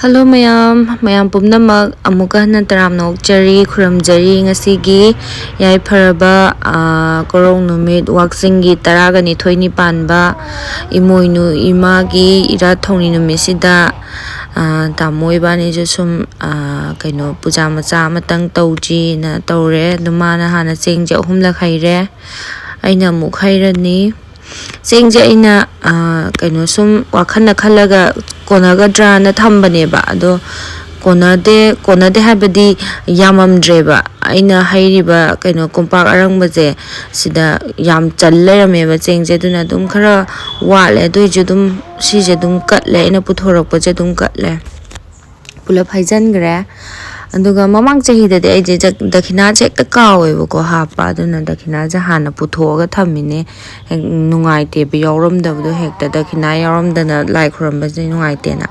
Hello mayam pumnamak amuka hana taramna okchari khuramjari ngasigi yaifaraba korong numit waksingi taragani thoini panba imoinu imagi ira thongni numisida tamoi bani je sum kaino puja macha amatang tauji na taure dumana hana chengje ahumla khaire aina muk khairani chengje aina kaino sum wakhana khalaga konagadra na thambaneba ado konade habadi yamamdreba aina hairiba kaino kompak arangbaje sida yam challerame chengje duna dum khara wale doije dum sije dum katle ina puthorakpa je dum katle pulap haijan gre aduga mamang chahi de ai je dakhina che ta kawe ko hapa duna dakhina ja hana puthoga thamine nungai te be yorom da bu hekta dakhina yorom dana lai khoram ba je nungai te na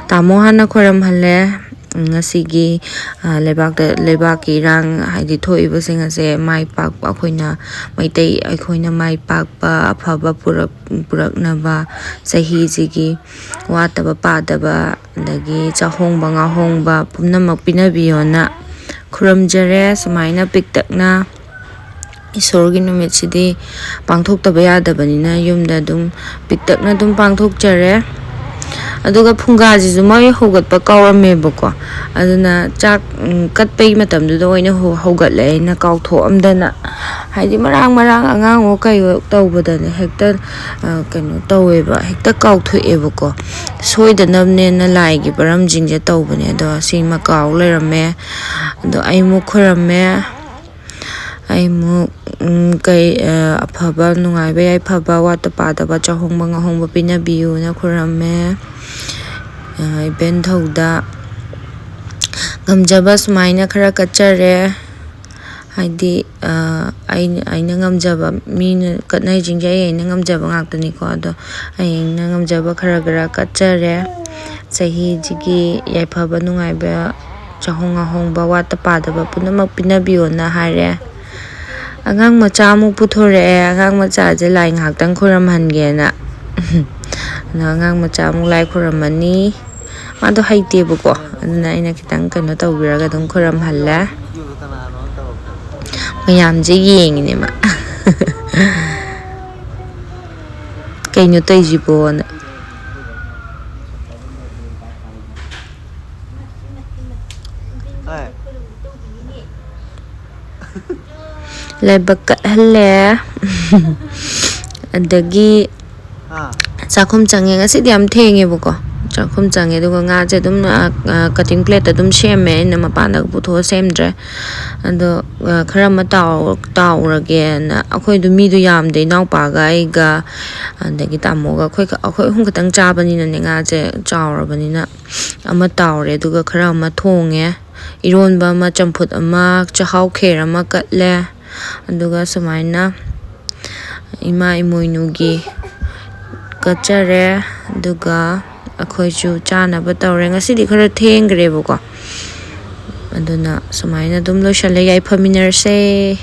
tamo hana khoram halle ngasigi lebak ki rang haidi thoi ba singa se mai pak pa khoina maitai khoina mai pak pa aphaba purak na ba sahi jigi wataba padaba dagi chahongba ngahongba pumnamak pinabiyona khuramjare sumaina piktakna isorgi numit sidi pangthoktaba yadabanina yumda dum piktakna dum pangthokjare aduga phunga ji mai hogatpa kawramebako aduna chak katpai matamdu da oina hogatle na kawtho amdana haidi marang angang o kayo tawbadane hekta kano taweba hekta kawthoebako soidanamne na laigi param jingje tawbane do sima kaw lerame do aimu khorame aimu kai aphaba nungaiba yai phaba wata padaba chahongba ngahongba pinabiyu na khorame iben thauda ngamjaba sumaina khara kachare haidi aina ngamjaba mina katnai jingja aina ngamjaba ngaktani ko ado aina ngamjaba khara gara kachare sahi jigi yaifaba nungaiba chahonga hongba wata padaba punamak pinabiyo na hare angang macha mu puthore angang macha je lai ngaktang khoram hangena angang macha mu lai khoramani mado haite buko aduna ina kitang kano tawbiraga dum khoram halla mayam je yengine ma kaino tayjibo na lebak halle adagi chakhum change ngasi diam thenge buko chakhum change duga nga je dum cutting plate dum sheme na mapana putho semdre ando khara ma tawrage na akhoi du mi du yam de naw pa ga ai ga andagi tamo ga akhoi hum katang chabani na nga je chawrabani na ama tawre duga khara ma thonge ironba ma champut ama chahau kher ama katle aduga sumaina ima imoinugi kachare duga akhoichu chana ba tawre ngasidi khara thengre buko aduna sumaina dum lo shale yai phaminar se